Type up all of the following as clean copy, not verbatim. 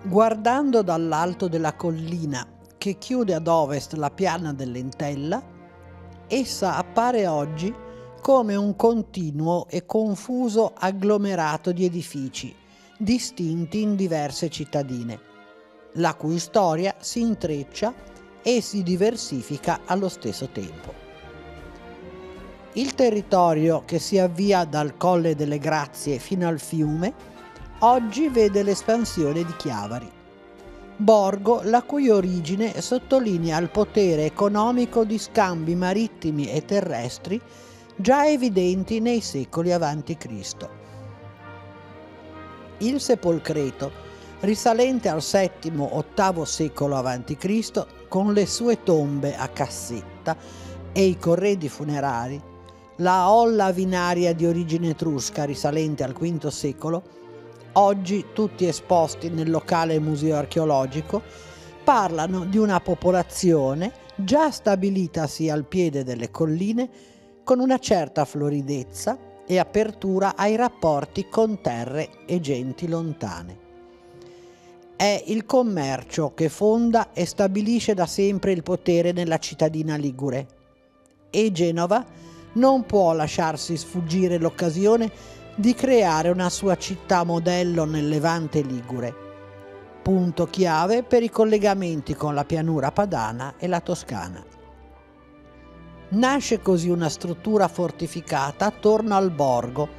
Guardando dall'alto della collina che chiude ad ovest la piana dell'Entella, essa appare oggi come un continuo e confuso agglomerato di edifici distinti in diverse cittadine, la cui storia si intreccia e si diversifica allo stesso tempo. Il territorio che si avvia dal Colle delle Grazie fino al fiume oggi vede l'espansione di Chiavari, borgo la cui origine sottolinea il potere economico di scambi marittimi e terrestri già evidenti nei secoli avanti Cristo. Il sepolcreto, risalente al VII-VIII secolo avanti Cristo, con le sue tombe a cassetta e i corredi funerari, la olla vinaria di origine etrusca risalente al V secolo, oggi tutti esposti nel locale museo archeologico, parlano di una popolazione già stabilitasi al piede delle colline con una certa floridezza e apertura ai rapporti con terre e genti lontane. È il commercio che fonda e stabilisce da sempre il potere nella cittadina ligure, e Genova non può lasciarsi sfuggire l'occasione di creare una sua città modello nel Levante ligure, punto chiave per i collegamenti con la pianura padana e la Toscana. Nasce così una struttura fortificata attorno al borgo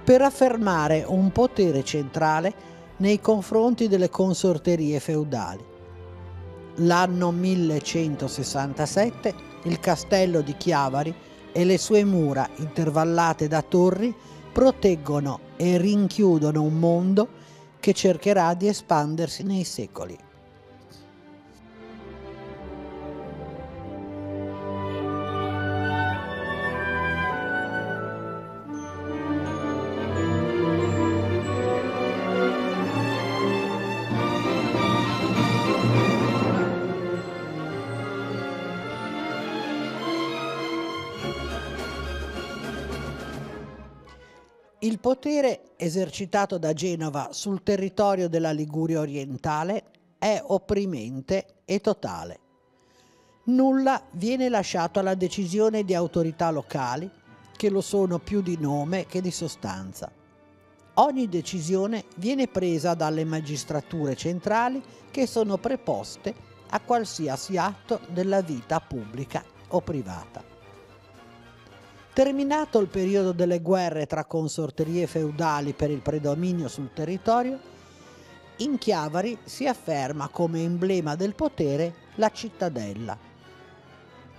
per affermare un potere centrale nei confronti delle consorterie feudali. L'anno 1167 il castello di Chiavari e le sue mura intervallate da torri proteggono e rinchiudono un mondo che cercherà di espandersi nei secoli. Il potere esercitato da Genova sul territorio della Liguria orientale è opprimente e totale. Nulla viene lasciato alla decisione di autorità locali, che lo sono più di nome che di sostanza. Ogni decisione viene presa dalle magistrature centrali, che sono preposte a qualsiasi atto della vita pubblica o privata. Terminato il periodo delle guerre tra consorterie feudali per il predominio sul territorio, in Chiavari si afferma come emblema del potere la cittadella,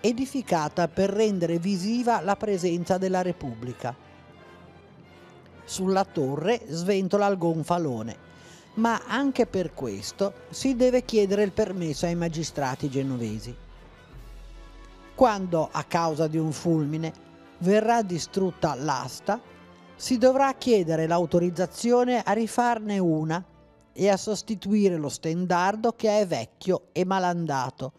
edificata per rendere visiva la presenza della Repubblica. Sulla torre sventola il gonfalone, ma anche per questo si deve chiedere il permesso ai magistrati genovesi. Quando, a causa di un fulmine, verrà distrutta l'asta, si dovrà chiedere l'autorizzazione a rifarne una e a sostituire lo stendardo che è vecchio e malandato,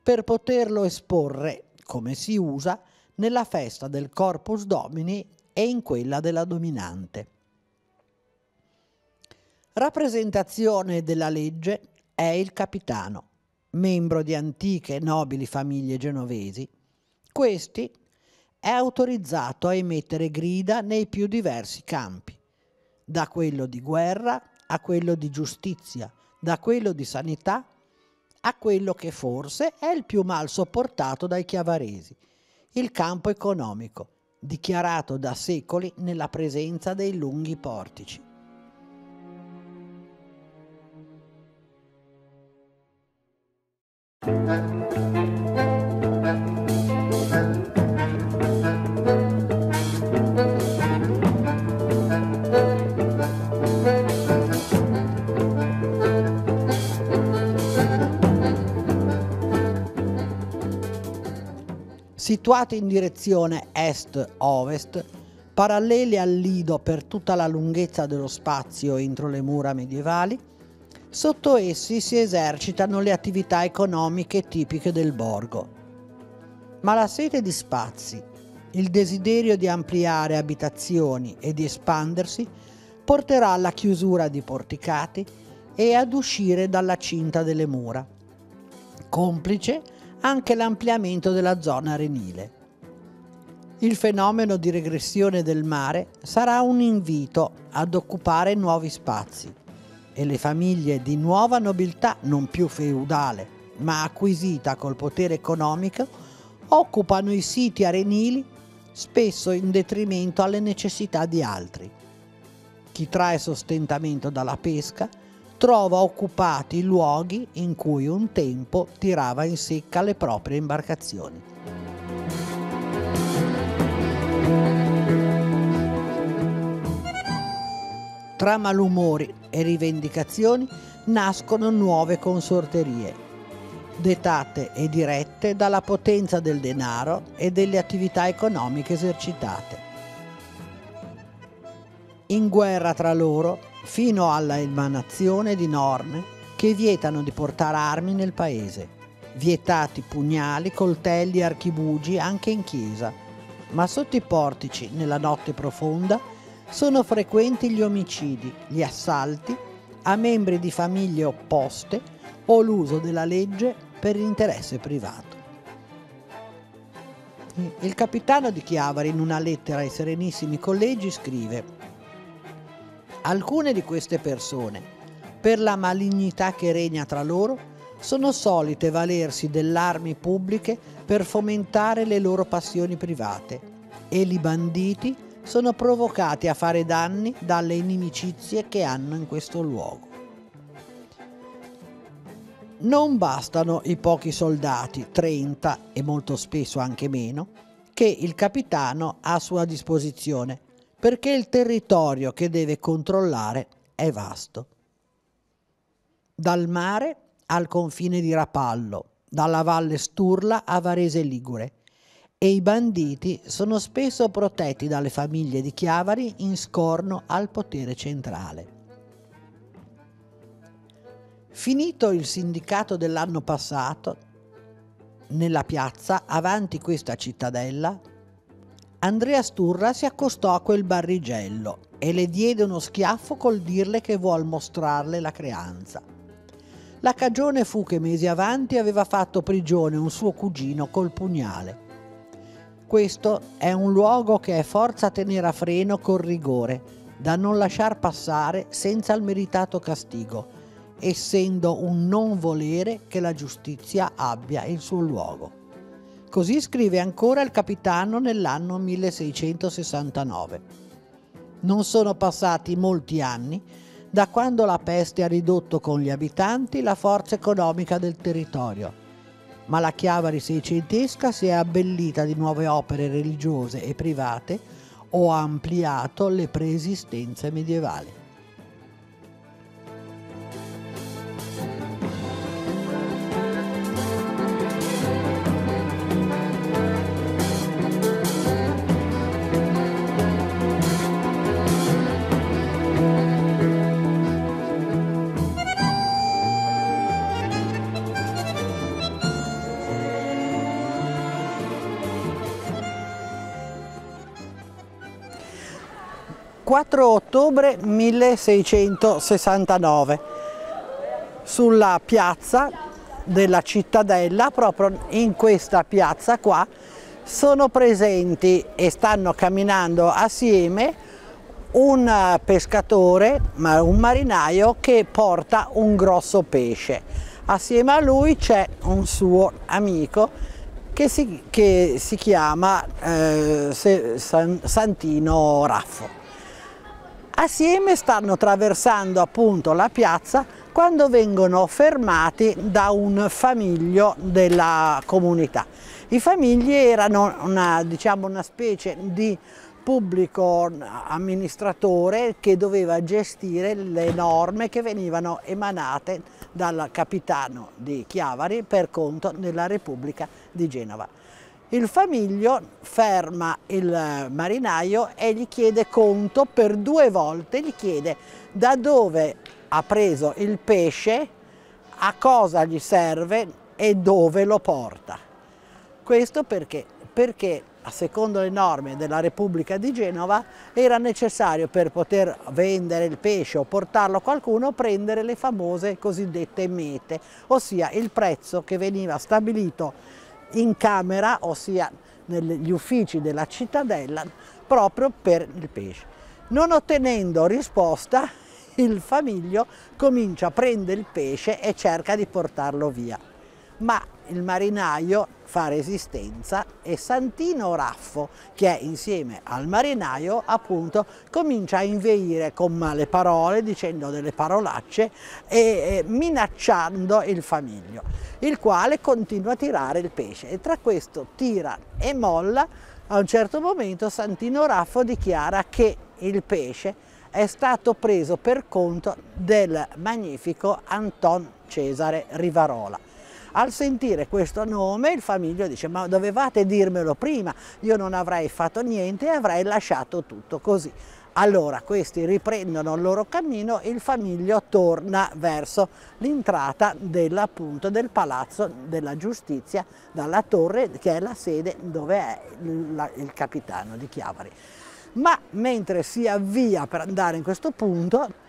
per poterlo esporre, come si usa, nella festa del Corpus Domini e in quella della Dominante. Rappresentazione della legge è il capitano, membro di antiche e nobili famiglie genovesi. Questi è autorizzato a emettere grida nei più diversi campi, da quello di guerra a quello di giustizia, da quello di sanità a quello che forse è il più mal sopportato dai chiavaresi, il campo economico, dichiarato da secoli nella presenza dei lunghi portici. Situati in direzione est-ovest, paralleli al lido per tutta la lunghezza dello spazio entro le mura medievali, sotto essi si esercitano le attività economiche tipiche del borgo. Ma la sete di spazi, il desiderio di ampliare abitazioni e di espandersi porterà alla chiusura di porticati e ad uscire dalla cinta delle mura. Complice anche l'ampliamento della zona arenile. Il fenomeno di regressione del mare sarà un invito ad occupare nuovi spazi e le famiglie di nuova nobiltà, non più feudale, ma acquisita col potere economico, occupano i siti arenili spesso in detrimento alle necessità di altri. Chi trae sostentamento dalla pesca trova occupati i luoghi in cui un tempo tirava in secca le proprie imbarcazioni. Tra malumori e rivendicazioni nascono nuove consorterie, dettate e dirette dalla potenza del denaro e delle attività economiche esercitate. In guerra tra loro, fino alla emanazione di norme che vietano di portare armi nel paese, vietati pugnali, coltelli e archibugi anche in chiesa, ma sotto i portici, nella notte profonda, sono frequenti gli omicidi, gli assalti a membri di famiglie opposte o l'uso della legge per interesse privato. Il capitano di Chiavari, in una lettera ai Serenissimi Collegi, scrive: alcune di queste persone, per la malignità che regna tra loro, sono solite valersi delle armi pubbliche per fomentare le loro passioni private, e i banditi sono provocati a fare danni dalle inimicizie che hanno in questo luogo. Non bastano i pochi soldati, 30 e molto spesso anche meno, che il capitano ha a sua disposizione, perché il territorio che deve controllare è vasto. Dal mare al confine di Rapallo, dalla valle Sturla a Varese Ligure, e i banditi sono spesso protetti dalle famiglie di Chiavari in scorno al potere centrale. Finito il sindacato dell'anno passato, nella piazza avanti questa cittadella, Andrea Sturla si accostò a quel barrigello e le diede uno schiaffo col dirle che vuol mostrarle la creanza. La cagione fu che mesi avanti aveva fatto prigione un suo cugino col pugnale. Questo è un luogo che è forza tenere a freno col rigore, da non lasciar passare senza il meritato castigo, essendo un non volere che la giustizia abbia il suo luogo. Così scrive ancora il capitano nell'anno 1669. Non sono passati molti anni da quando la peste ha ridotto con gli abitanti la forza economica del territorio, ma la Chiavari seicentesca si è abbellita di nuove opere religiose e private o ha ampliato le preesistenze medievali. «4 ottobre 1669, sulla piazza della cittadella, proprio in questa piazza qua, sono presenti e stanno camminando assieme un pescatore, un marinaio che porta un grosso pesce. Assieme a lui c'è un suo amico che si chiama Santino Raffo. Assieme stanno attraversando appunto la piazza quando vengono fermati da un famiglio della comunità. I famigli erano una specie di pubblico amministratore che doveva gestire le norme che venivano emanate dal capitano di Chiavari per conto della Repubblica di Genova. Il famiglio ferma il marinaio e gli chiede conto per 2 volte, gli chiede da dove ha preso il pesce, a cosa gli serve e dove lo porta. Questo perché secondo le norme della Repubblica di Genova, era necessario, per poter vendere il pesce o portarlo a qualcuno, prendere le famose cosiddette mete, ossia il prezzo che veniva stabilito in camera, ossia negli uffici della cittadella, proprio per il pesce. Non ottenendo risposta, il famiglio comincia a prendere il pesce e cerca di portarlo via. Ma il marinaio fa resistenza e Santino Raffo, che è insieme al marinaio, appunto, comincia a inveire con male parole, dicendo delle parolacce e minacciando il famiglio, il quale continua a tirare il pesce, e tra questo tira e molla. A un certo momento Santino Raffo dichiara che il pesce è stato preso per conto del magnifico Anton Cesare Rivarola. Al sentire questo nome il famiglio dice: ma dovevate dirmelo prima, io non avrei fatto niente e avrei lasciato tutto così. Allora questi riprendono il loro cammino e il famiglio torna verso l'entrata del Palazzo della Giustizia, dalla torre che è la sede dove è il capitano di Chiavari. Ma mentre si avvia per andare in questo punto,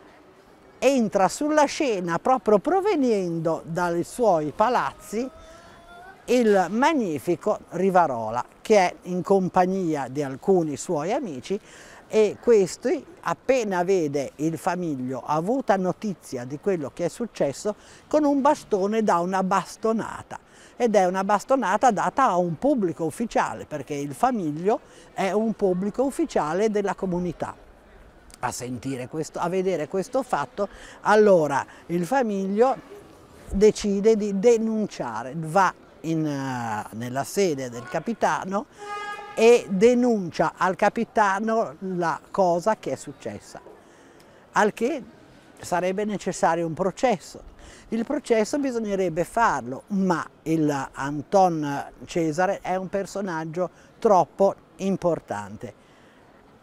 entra sulla scena, proprio proveniendo dai suoi palazzi, il magnifico Rivarola, che è in compagnia di alcuni suoi amici, e questi, appena vede il famiglio, avuta notizia di quello che è successo, con un bastone dà una bastonata. Ed è una bastonata data a un pubblico ufficiale, perché il famiglio è un pubblico ufficiale della comunità. A vedere questo fatto, allora il famiglio decide di denunciare, va nella sede del capitano e denuncia al capitano la cosa che è successa, al che sarebbe necessario un processo. Il processo bisognerebbe farlo, ma il Anton Cesare è un personaggio troppo importante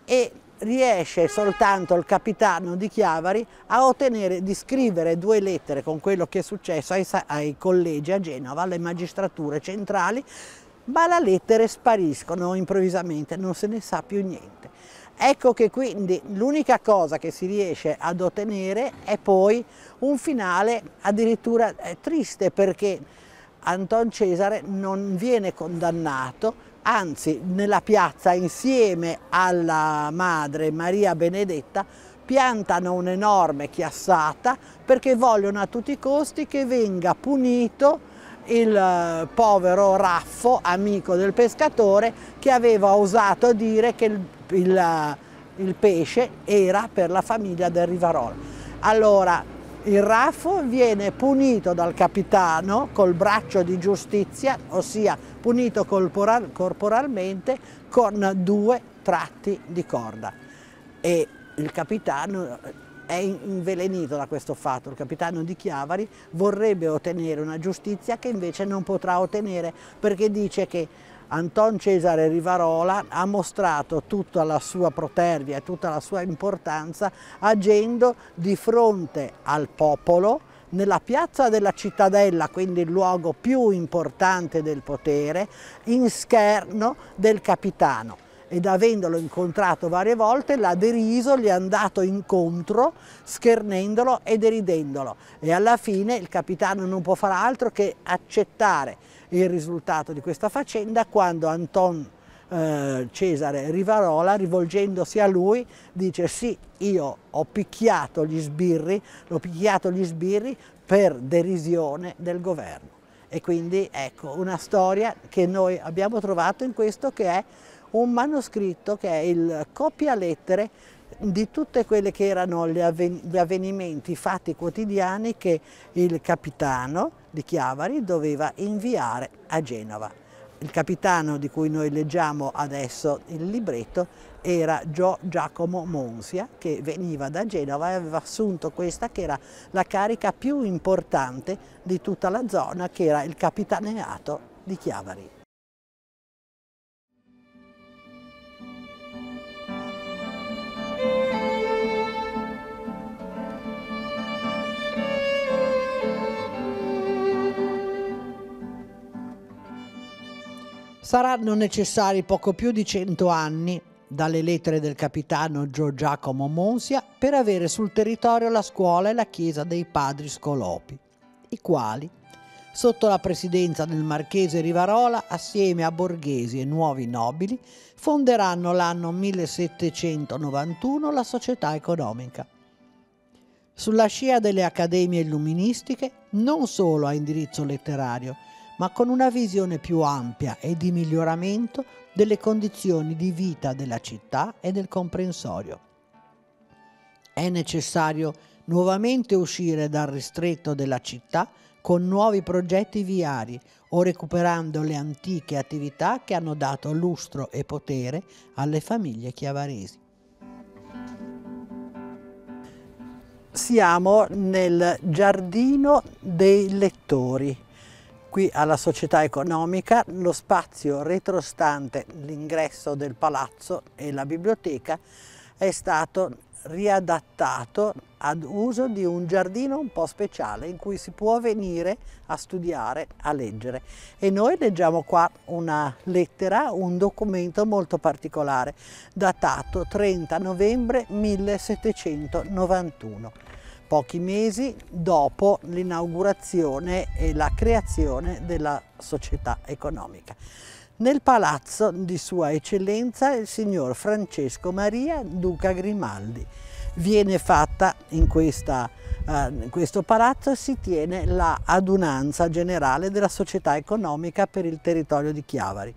e riesce soltanto il capitano di Chiavari a ottenere di scrivere 2 lettere con quello che è successo ai collegi a Genova, alle magistrature centrali, ma le lettere spariscono improvvisamente, non se ne sa più niente. Ecco che quindi l'unica cosa che si riesce ad ottenere è poi un finale addirittura triste, perché Anton Cesare non viene condannato, anzi nella piazza insieme alla madre Maria Benedetta piantano un'enorme chiassata perché vogliono a tutti i costi che venga punito il povero Raffo, amico del pescatore, che aveva osato dire che il pesce era per la famiglia del Rivarola. Allora il Raffo viene punito dal capitano col braccio di giustizia, ossia punito corporalmente con 2 tratti di corda, e il capitano è invelenito da questo fatto. Il capitano di Chiavari vorrebbe ottenere una giustizia che invece non potrà ottenere, perché dice che Anton Cesare Rivarola ha mostrato tutta la sua protervia e tutta la sua importanza agendo di fronte al popolo nella piazza della cittadella, quindi il luogo più importante del potere, in scherno del capitano. Ed avendolo incontrato varie volte l'ha deriso, gli è andato incontro schernendolo e deridendolo, e alla fine il capitano non può fare altro che accettare il risultato di questa faccenda, quando Anton Cesare Rivarola, rivolgendosi a lui, dice: sì, io ho picchiato gli sbirri, per derisione del governo. E quindi ecco una storia che noi abbiamo trovato in questo, che è un manoscritto, che è il copialettere di tutte quelle che erano gli avvenimenti, i fatti quotidiani che il capitano di Chiavari doveva inviare a Genova. Il capitano di cui noi leggiamo adesso il libretto era Giacomo Monsia, che veniva da Genova e aveva assunto questa che era la carica più importante di tutta la zona, che era il capitaneato di Chiavari. Saranno necessari poco più di 100 anni dalle lettere del capitano Gio Giacomo Monsia per avere sul territorio la scuola e la chiesa dei padri scolopi, i quali, sotto la presidenza del marchese Rivarola, assieme a borghesi e nuovi nobili, fonderanno l'anno 1791 la società economica. Sulla scia delle accademie illuministiche, non solo a indirizzo letterario, ma con una visione più ampia e di miglioramento delle condizioni di vita della città e del comprensorio. È necessario nuovamente uscire dal ristretto della città con nuovi progetti viari o recuperando le antiche attività che hanno dato lustro e potere alle famiglie chiavaresi. Siamo nel giardino dei lettori. Qui alla Società Economica lo spazio retrostante l'ingresso del palazzo e la biblioteca è stato riadattato ad uso di un giardino un po' speciale in cui si può venire a studiare, a leggere. E noi leggiamo qua una lettera, un documento molto particolare, datato 30 novembre 1791. Pochi mesi dopo l'inaugurazione e la creazione della società economica. Nel palazzo di Sua Eccellenza il signor Francesco Maria Duca Grimaldi. Viene fatta in questo palazzo, si tiene la adunanza generale della società economica per il territorio di Chiavari.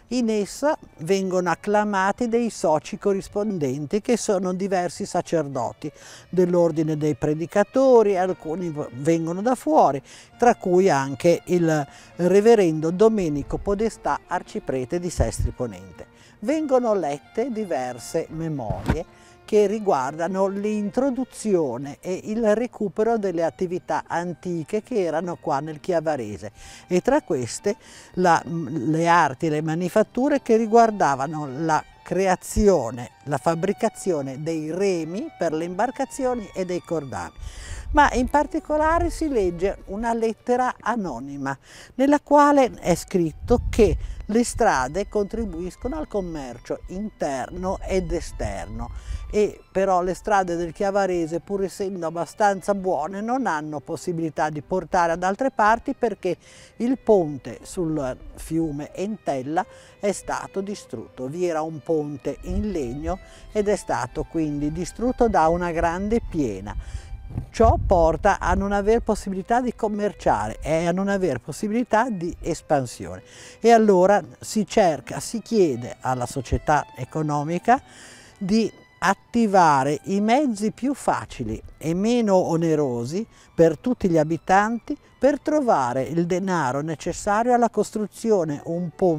In essa vengono acclamati dei soci corrispondenti che sono diversi sacerdoti dell'ordine dei predicatori, alcuni vengono da fuori, tra cui anche il reverendo Domenico Podestà, arciprete di Sestri Ponente. Vengono lette diverse memorie che riguardano l'introduzione e il recupero delle attività antiche che erano qua nel Chiavarese e tra queste le arti e le manifatture che riguardavano la creazione, la fabbricazione dei remi per le imbarcazioni e dei cordami. Ma in particolare si legge una lettera anonima nella quale è scritto che le strade contribuiscono al commercio interno ed esterno e però le strade del Chiavarese, pur essendo abbastanza buone, non hanno possibilità di portare ad altre parti perché il ponte sul fiume Entella è stato distrutto. Vi era un ponte in legno ed è stato quindi distrutto da una grande piena. Ciò porta a non aver possibilità di commerciare e a non aver possibilità di espansione. E allora si chiede alla società economica di attivare i mezzi più facili e meno onerosi per tutti gli abitanti per trovare il denaro necessario alla costruzione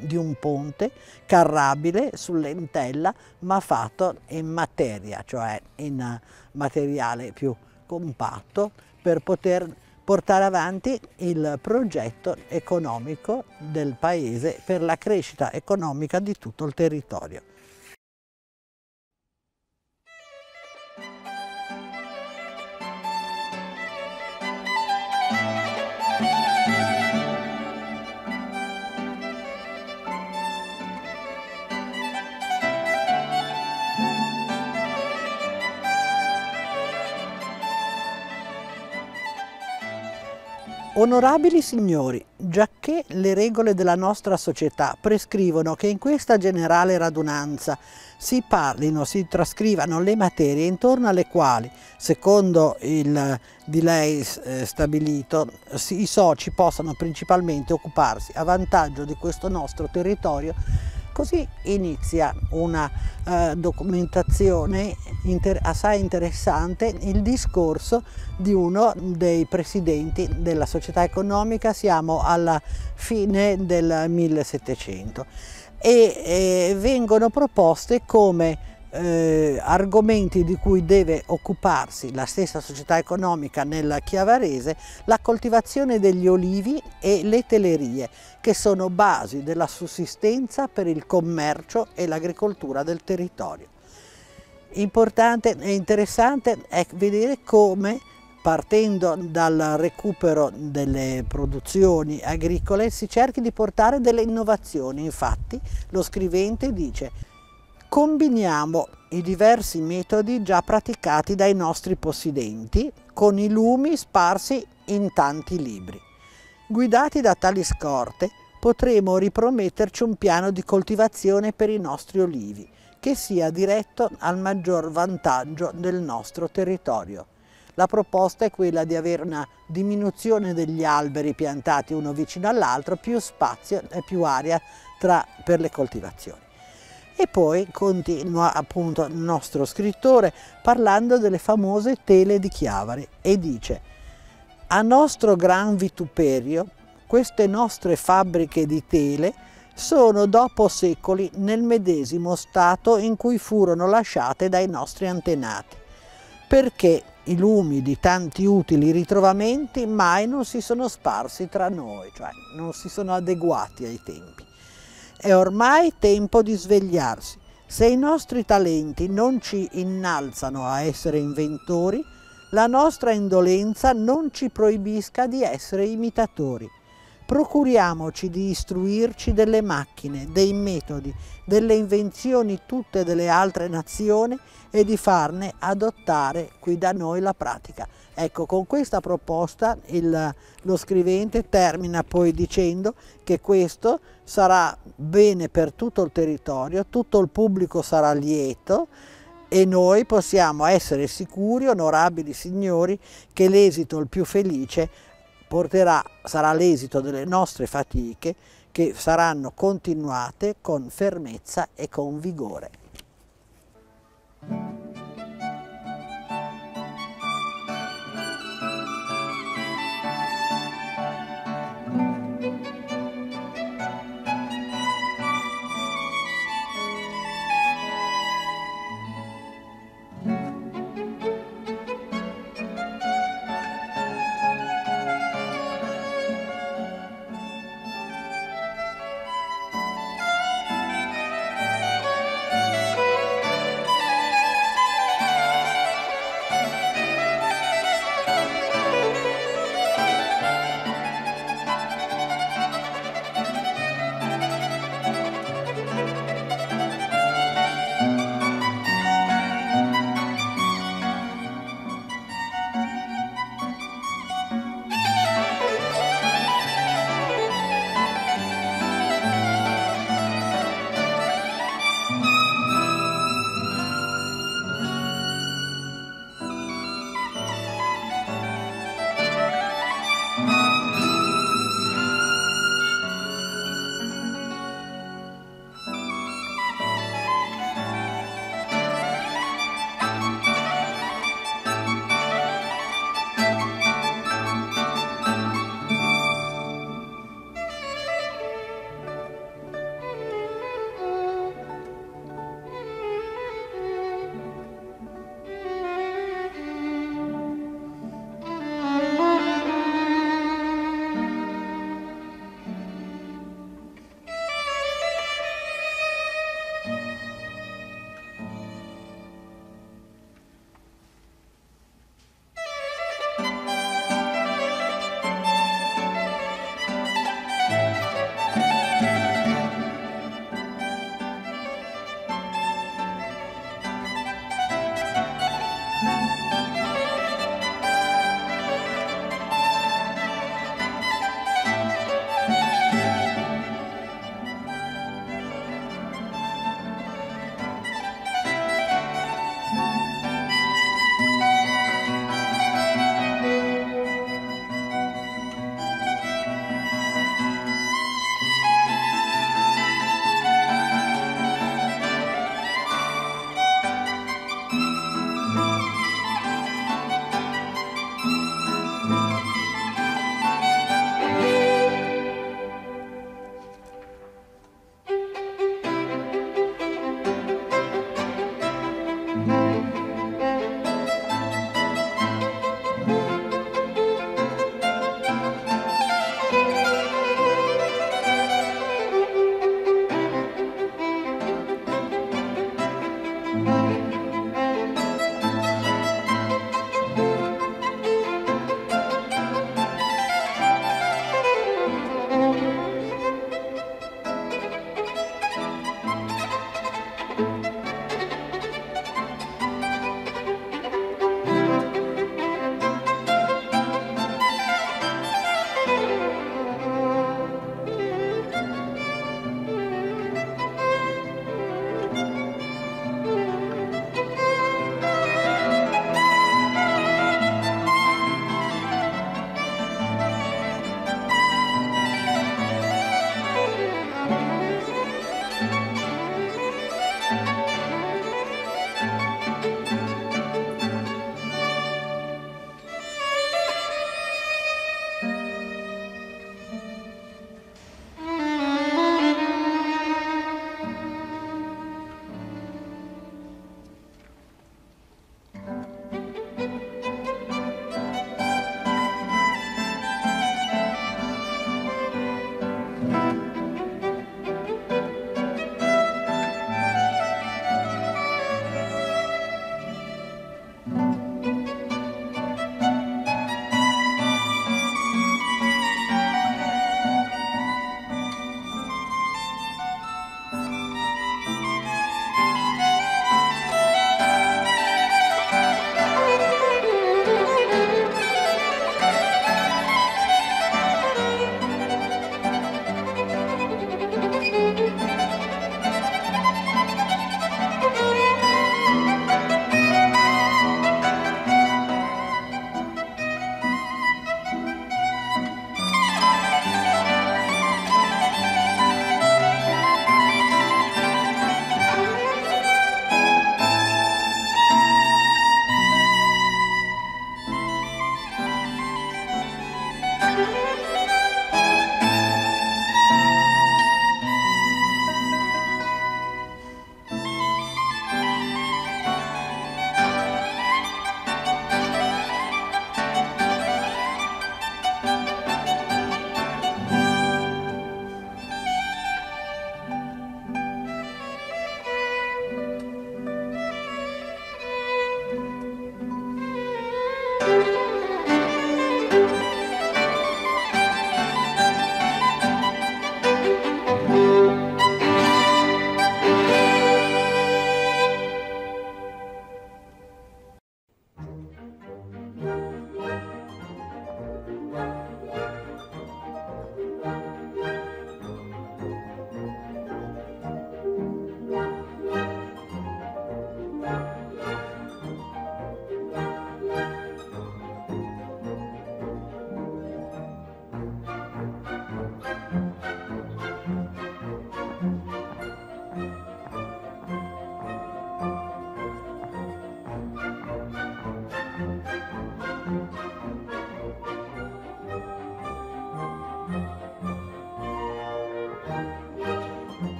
di un ponte carrabile sull'Entella, ma fatto in materia, cioè in materiale più compatto, per poter portare avanti il progetto economico del paese per la crescita economica di tutto il territorio. Onorabili signori, giacché le regole della nostra società prescrivono che in questa generale radunanza si trascrivano le materie intorno alle quali, secondo il di lei stabilito, i soci possano principalmente occuparsi a vantaggio di questo nostro territorio, così inizia una documentazione assai interessante, il discorso di uno dei presidenti della società economica. Siamo alla fine del 1700 e vengono proposte come argomenti di cui deve occuparsi la stessa società economica nel Chiavarese la coltivazione degli olivi e le telerie, che sono basi della sussistenza per il commercio e l'agricoltura del territorio. Importante e interessante è vedere come partendo dal recupero delle produzioni agricole, si cerchi di portare delle innovazioni. Infatti lo scrivente dice: combiniamo i diversi metodi già praticati dai nostri possidenti con i lumi sparsi in tanti libri. Guidati da tali scorte potremo riprometterci un piano di coltivazione per i nostri olivi che sia diretto al maggior vantaggio del nostro territorio. La proposta è quella di avere una diminuzione degli alberi piantati uno vicino all'altro, più spazio e più aria per le coltivazioni. E poi continua appunto il nostro scrittore parlando delle famose tele di Chiavari e dice: a nostro gran vituperio queste nostre fabbriche di tele sono dopo secoli nel medesimo stato in cui furono lasciate dai nostri antenati, perché i lumi di tanti utili ritrovamenti mai non si sono sparsi tra noi, cioè non si sono adeguati ai tempi. È ormai tempo di svegliarsi. Se i nostri talenti non ci innalzano a essere inventori, la nostra indolenza non ci proibisca di essere imitatori. Procuriamoci di istruirci delle macchine, dei metodi, delle invenzioni tutte delle altre nazioni e di farne adottare qui da noi la pratica. Ecco, con questa proposta lo scrivente termina poi dicendo che questo sarà bene per tutto il territorio, tutto il pubblico sarà lieto e noi possiamo essere sicuri, onorabili signori, che l'esito il più felice sarà l'esito delle nostre fatiche, che saranno continuate con fermezza e con vigore.